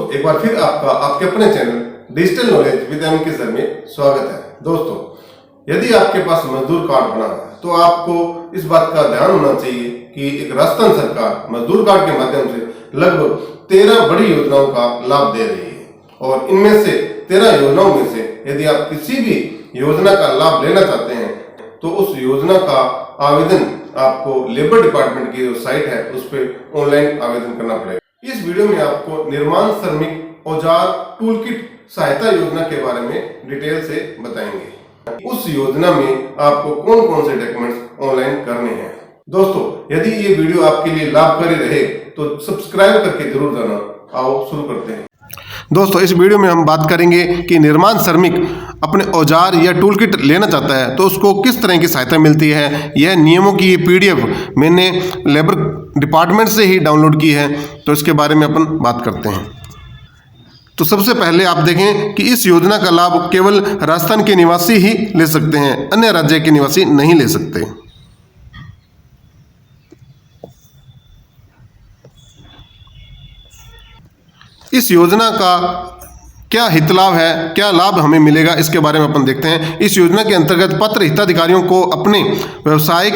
दोस्तों, एक बार फिर आपका आपके अपने channel digital knowledge with M K sir में स्वागत है। दोस्तों, यदि आपके पास मजदूर कार्ड बना है तो आपको इस बात का ध्यान होना चाहिए कि एक राजस्थान सरकार मजदूर कार्ड के माध्यम से लगभग 13 बड़ी योजनाओं का लाभ दे रही है और इनमें से 13 योजनाओं में से यदि आप किसी भी योजना का लाभ लेना चाहते हैं तो उस योजना का आवेदन आपको लेबर डिपार्टमेंट की जो साइट है उस पर ऑनलाइन आवेदन करना पड़ेगा। इस वीडियो में आपको निर्माण श्रमिक औजार टूल किट सहायता योजना के बारे में डिटेल से बताएंगे। उस योजना में आपको कौन कौन से डॉक्यूमेंट्स ऑनलाइन करने हैं। दोस्तों, यदि ये वीडियो आपके लिए लाभकारी रहे तो सब्सक्राइब करके जरूर जाना। आओ शुरू करते हैं। दोस्तों, इस वीडियो में हम बात करेंगे कि निर्माण श्रमिक अपने औजार या टूल किट लेना चाहता है तो उसको किस तरह की सहायता मिलती है। यह नियमों की पीडीएफ मैंने लेबर डिपार्टमेंट से ही डाउनलोड की है, तो इसके बारे में अपन बात करते हैं। तो सबसे पहले आप देखें कि इस योजना का लाभ केवल राजस्थान के निवासी ही ले सकते हैं, अन्य राज्य के निवासी नहीं ले सकते। इस योजना का क्या हित लाभ है, क्या लाभ हमें मिलेगा, इसके बारे में अपन देखते हैं। इस योजना के अंतर्गत पात्र हिताधिकारियों को अपने व्यवसाय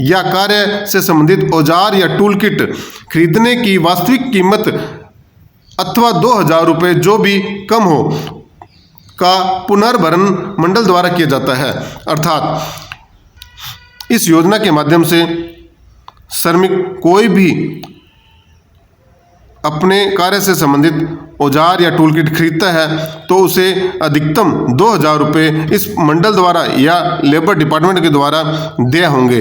या कार्य से संबंधित औजार या टूल किट खरीदने की वास्तविक कीमत अथवा 2000 रुपये जो भी कम हो का पुनर्भरण मंडल द्वारा किया जाता है। अर्थात इस योजना के माध्यम से श्रमिक कोई भी अपने कार्य से संबंधित औजार या टूल किट खरीदता है तो उसे अधिकतम 2000 रुपये इस मंडल द्वारा या लेबर डिपार्टमेंट के द्वारा देय होंगे।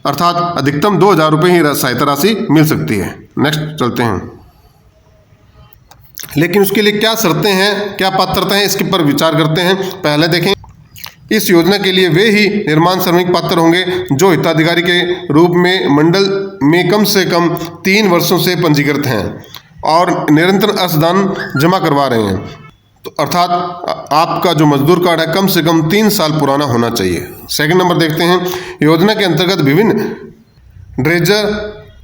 अर्थात अधिकतम 2000 रुपये ही सहायता राशि मिल सकती है। नेक्स्ट चलते हैं। लेकिन उसके लिए क्या शर्तें हैं, क्या पात्रता है, इसके पर विचार करते हैं। पहले देखें, इस योजना के लिए वे ही निर्माण श्रमिक पात्र होंगे जो हिताधिकारी के रूप में मंडल में कम से कम 3 वर्षों से पंजीकृत हैं और निरंतर अंशदान जमा करवा रहे हैं। तो अर्थात आपका जो मजदूर कार्ड है कम से कम 3 साल पुराना होना चाहिए। सेकंड नंबर देखते हैं, योजना के अंतर्गत विभिन्न ड्रेजर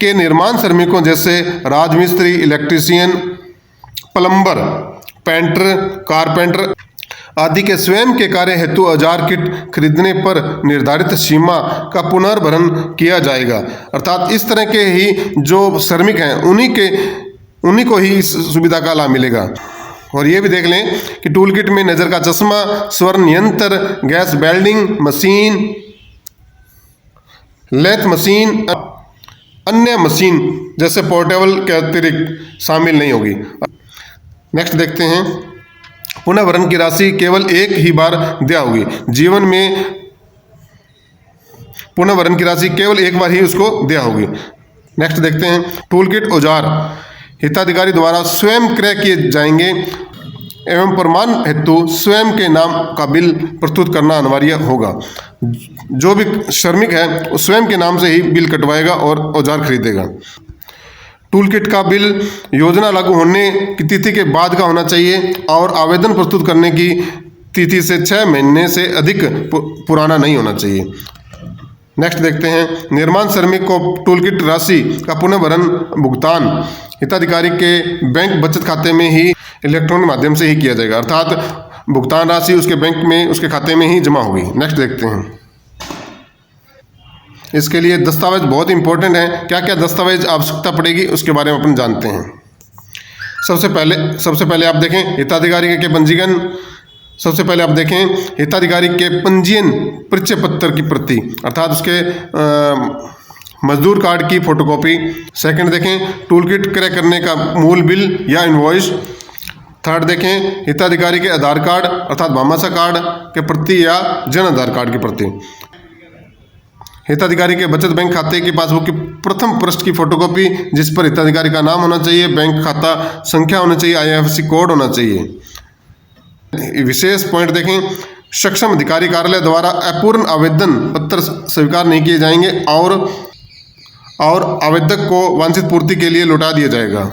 के निर्माण श्रमिकों जैसे राजमिस्त्री, इलेक्ट्रीशियन, प्लम्बर, पेंटर, कारपेंटर आदि के स्वयं के कार्य हेतु औजार किट खरीदने पर निर्धारित सीमा का पुनर्भरण किया जाएगा। अर्थात इस तरह के ही जो श्रमिक हैं उन्हीं को ही इस सुविधा का लाभ मिलेगा। और ये भी देख लें कि टूल किट में नज़र का चश्मा, स्वर्ण यंत्र, gas welding machine, lathe machine, अन्य मशीन जैसे पोर्टेबल के अतिरिक्त शामिल नहीं होगी। नेक्स्ट देखते हैं, पुनर्भरण की राशि केवल एक ही बार दिया होगी। जीवन में पुनर्भरण की राशि केवल एक बार ही उसको दिया होगी। नेक्स्ट देखते हैं, टूल किट औजार हिताधिकारी द्वारा स्वयं क्रय किए जाएंगे एवं प्रमाण हेतु स्वयं के नाम का बिल प्रस्तुत करना अनिवार्य होगा। जो भी श्रमिक है वो स्वयं के नाम से ही बिल कटवाएगा और औजार खरीदेगा। टूल किट का बिल योजना लागू होने की तिथि के बाद का होना चाहिए और आवेदन प्रस्तुत करने की तिथि से 6 महीने से अधिक पुराना नहीं होना चाहिए। नेक्स्ट देखते हैं, निर्माण श्रमिक को टूल किट राशि का पुनर्भरण भुगतान हिताधिकारी के बैंक बचत खाते में ही इलेक्ट्रॉनिक माध्यम से ही किया जाएगा। अर्थात भुगतान राशि उसके बैंक में, उसके खाते में ही जमा होगी। नेक्स्ट देखते हैं, इसके लिए दस्तावेज बहुत इंपॉर्टेंट है। क्या क्या दस्तावेज आवश्यकता पड़ेगी उसके बारे में अपन जानते हैं। सबसे पहले आप देखें हिताधिकारी के पंजीयन। सबसे पहले आप देखें हिताधिकारी के पंजीयन परिचय पत्र की प्रति, अर्थात उसके मजदूर कार्ड की फोटोकॉपी। सेकंड देखें, टूल किट क्रय करने का मूल बिल या इनवॉइस। थर्ड देखें, हिताधिकारी के आधार कार्ड अर्थात भामाशाह कार्ड के प्रति या जन आधार कार्ड की प्रति। हिताधिकारी के बचत बैंक खाते की पासबुक की प्रथम पृष्ठ की फोटोकॉपी जिस पर हिताधिकारी का नाम होना चाहिए, बैंक खाता संख्या होना चाहिए, IFSC कोड होना चाहिए। विशेष पॉइंट देखें, सक्षम अधिकारी कार्यालय द्वारा अपूर्ण आवेदन पत्र स्वीकार नहीं किए जाएंगे और आवेदक को वांछित पूर्ति के लिए लौटा दिया जाएगा।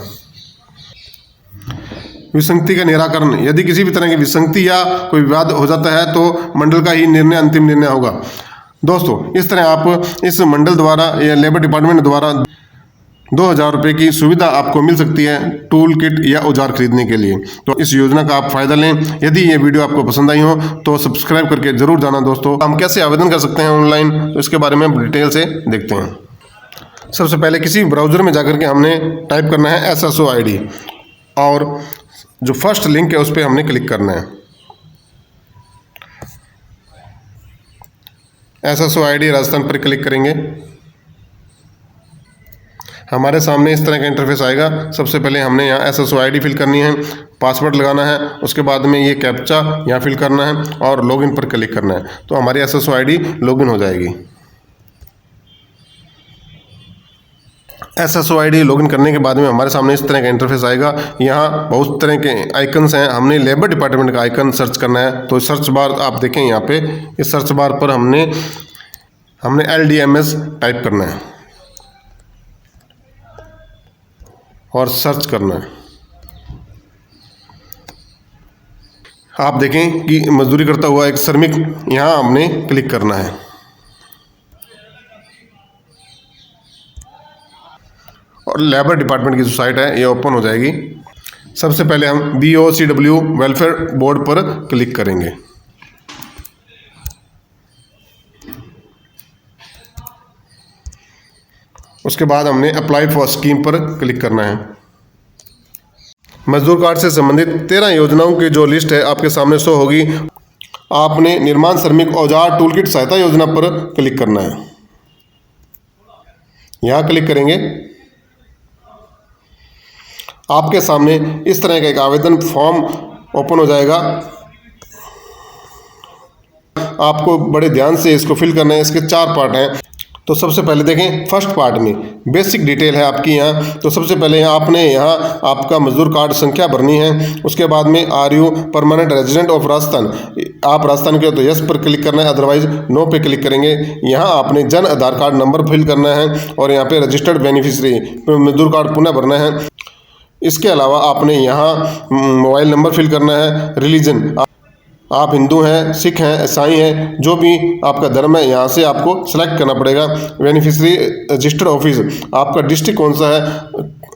विसंगति का निराकरण, यदि किसी भी तरह की विसंगति या कोई विवाद हो जाता है तो मंडल का ही निर्णय अंतिम निर्णय होगा। दोस्तों, इस तरह आप इस मंडल द्वारा या लेबर डिपार्टमेंट द्वारा 2,000 रुपये की सुविधा आपको मिल सकती है टूल किट या औजार खरीदने के लिए। तो इस योजना का आप फायदा लें। यदि ये वीडियो आपको पसंद आई हो तो सब्सक्राइब करके जरूर जाना दोस्तों। हम कैसे आवेदन कर सकते हैं ऑनलाइन, तो इसके बारे में डिटेल से देखते हैं। सबसे पहले किसी ब्राउज़र में जाकर के हमने टाइप करना है SSO ID और जो फर्स्ट लिंक है उस पर हमने क्लिक करना है। SSO ID राजस्थान पर क्लिक करेंगे। हमारे सामने इस तरह का इंटरफेस आएगा। सबसे पहले हमने यहाँ SSO ID फिल करनी है, पासवर्ड लगाना है, उसके बाद में ये कैप्चा यहाँ फिल करना है और लॉगिन पर क्लिक करना है। तो हमारी SSO ID लॉगिन हो जाएगी। SSO ID लॉगिन करने के बाद में हमारे सामने इस तरह का इंटरफेस आएगा। यहाँ बहुत तरह के आइकन्स हैं। हमने लेबर डिपार्टमेंट का आइकन सर्च करना है। तो सर्च बार आप देखें, यहाँ पे इस सर्च बार पर हमने LDMS टाइप करना है और सर्च करना है। आप देखें कि मजदूरी करता हुआ एक श्रमिक, यहाँ हमने क्लिक करना है और लेबर डिपार्टमेंट की जो साइट है ये ओपन हो जाएगी। सबसे पहले हम BOCW वेलफेयर बोर्ड पर क्लिक करेंगे। उसके बाद हमने अप्लाई फॉर स्कीम पर क्लिक करना है। मजदूर कार्ड से संबंधित 13 योजनाओं की जो लिस्ट है आपके सामने शो होगी। आपने निर्माण श्रमिक औजार टूल किट सहायता योजना पर क्लिक करना है। यहाँ क्लिक करेंगे, आपके सामने इस तरह का एक आवेदन फॉर्म ओपन हो जाएगा। आपको बड़े ध्यान से इसको फिल करना है। इसके 4 पार्ट हैं। तो सबसे पहले देखें, फर्स्ट पार्ट में बेसिक डिटेल है आपकी यहाँ। तो सबसे पहले आपने यहाँ आपका मजदूर कार्ड संख्या भरनी है। उसके बाद में are you permanent resident of Rajasthan, आप राजस्थान के हो तो यस पर क्लिक करना है, अदरवाइज नो पे क्लिक करेंगे। यहाँ आपने Jan Aadhaar card number fill करना है और यहाँ पे रजिस्टर्ड बेनिफिशरी मजदूर कार्ड पुनः भरना है। इसके अलावा आपने यहाँ मोबाइल नंबर फिल करना है। रिलीजन, आप हिंदू हैं, सिख हैं, ईसाई हैं, जो भी आपका धर्म है यहाँ से आपको सेलेक्ट करना पड़ेगा। बेनिफिशरी रजिस्टर्ड ऑफिस, आपका डिस्ट्रिक्ट कौन सा है,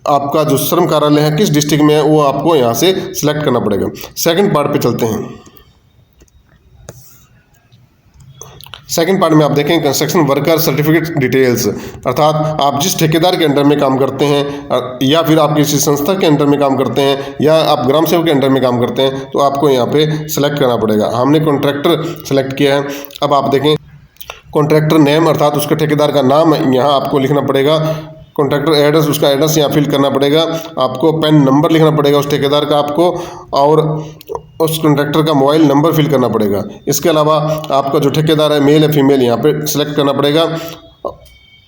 आपका जो श्रम कार्यालय है किस डिस्ट्रिक्ट में है वो आपको यहाँ से सिलेक्ट करना पड़ेगा। सेकंड पार्ट पे चलते हैं। सेकंड पार्ट में आप देखें कंस्ट्रक्शन वर्कर सर्टिफिकेट डिटेल्स, अर्थात आप जिस ठेकेदार के अंडर में काम करते हैं या फिर आप किसी संस्था के अंडर में काम करते हैं या आप ग्राम सेवक के अंडर में काम करते हैं, तो आपको यहाँ पे सिलेक्ट करना पड़ेगा। हमने कॉन्ट्रैक्टर सेलेक्ट किया है। अब आप देखें कॉन्ट्रैक्टर नेम, अर्थात उसके ठेकेदार का नाम यहाँ आपको लिखना पड़ेगा। कॉन्ट्रैक्टर एड्रेस, उसका एड्रेस यहाँ फिल करना पड़ेगा। आपको पैन नंबर लिखना पड़ेगा उस ठेकेदार का आपको, और उस कॉन्ट्रैक्टर का मोबाइल नंबर फिल करना पड़ेगा। इसके अलावा आपका जो ठेकेदार है मेल या फीमेल यहाँ पे सिलेक्ट करना पड़ेगा।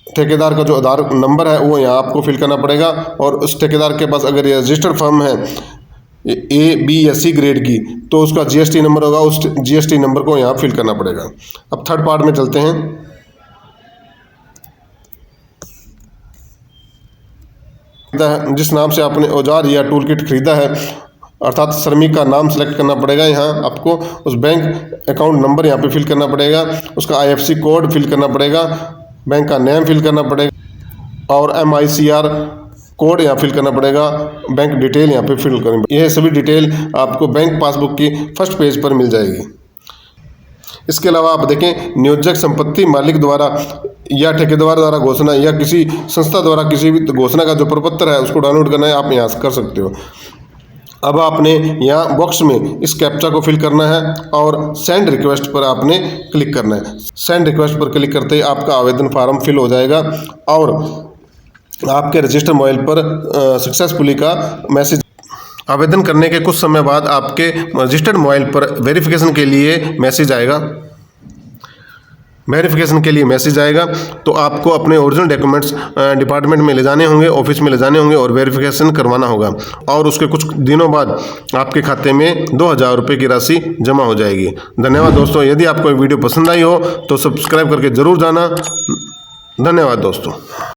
ठेकेदार का जो आधार नंबर है वो यहाँ आपको फिल करना पड़ेगा। और उस ठेकेदार के पास अगर ये रजिस्टर्ड फर्म है A, B या C ग्रेड की, तो उसका GST नंबर होगा, उस GST नंबर को यहाँ फिल करना पड़ेगा। अब थर्ड पार्ट में चलते हैं। जिस नाम से आपने औजार या टूल किट खरीदा है, अर्थात श्रमिक का नाम सेलेक्ट करना पड़ेगा। यहाँ आपको उस बैंक अकाउंट नंबर यहाँ पे फिल करना पड़ेगा, उसका IFSC कोड फिल करना पड़ेगा, बैंक का नेम फिल करना पड़ेगा और MICR कोड यहाँ फिल करना पड़ेगा। बैंक डिटेल यहाँ पे फिल करनी पड़ेगी। यह सभी डिटेल आपको बैंक पासबुक की फर्स्ट पेज पर मिल जाएगी। इसके अलावा आप देखें नियोजक संपत्ति मालिक द्वारा या ठेकेदार द्वारा घोषणा या किसी संस्था द्वारा किसी भी घोषणा का जो प्रपत्र है उसको डाउनलोड करना है, आप यहाँ से कर सकते हो। अब आपने यहाँ बॉक्स में इस कैप्चा को फिल करना है और सेंड रिक्वेस्ट पर आपने क्लिक करना है। सेंड रिक्वेस्ट पर क्लिक करते ही आपका आवेदन फार्म फिल हो जाएगा और आपके रजिस्टर मोबाइल पर सक्सेसफुली का मैसेज। आवेदन करने के कुछ समय बाद आपके रजिस्टर्ड मोबाइल पर वेरिफिकेशन के लिए मैसेज आएगा। वेरिफिकेशन के लिए मैसेज आएगा तो आपको अपने ओरिजिनल डॉक्यूमेंट्स डिपार्टमेंट में ले जाने होंगे, ऑफिस में ले जाने होंगे और वेरिफिकेशन करवाना होगा। और उसके कुछ दिनों बाद आपके खाते में 2,000 रुपये की राशि जमा हो जाएगी। धन्यवाद दोस्तों। यदि आपको वीडियो पसंद आई हो तो सब्सक्राइब करके ज़रूर जाना। धन्यवाद दोस्तों।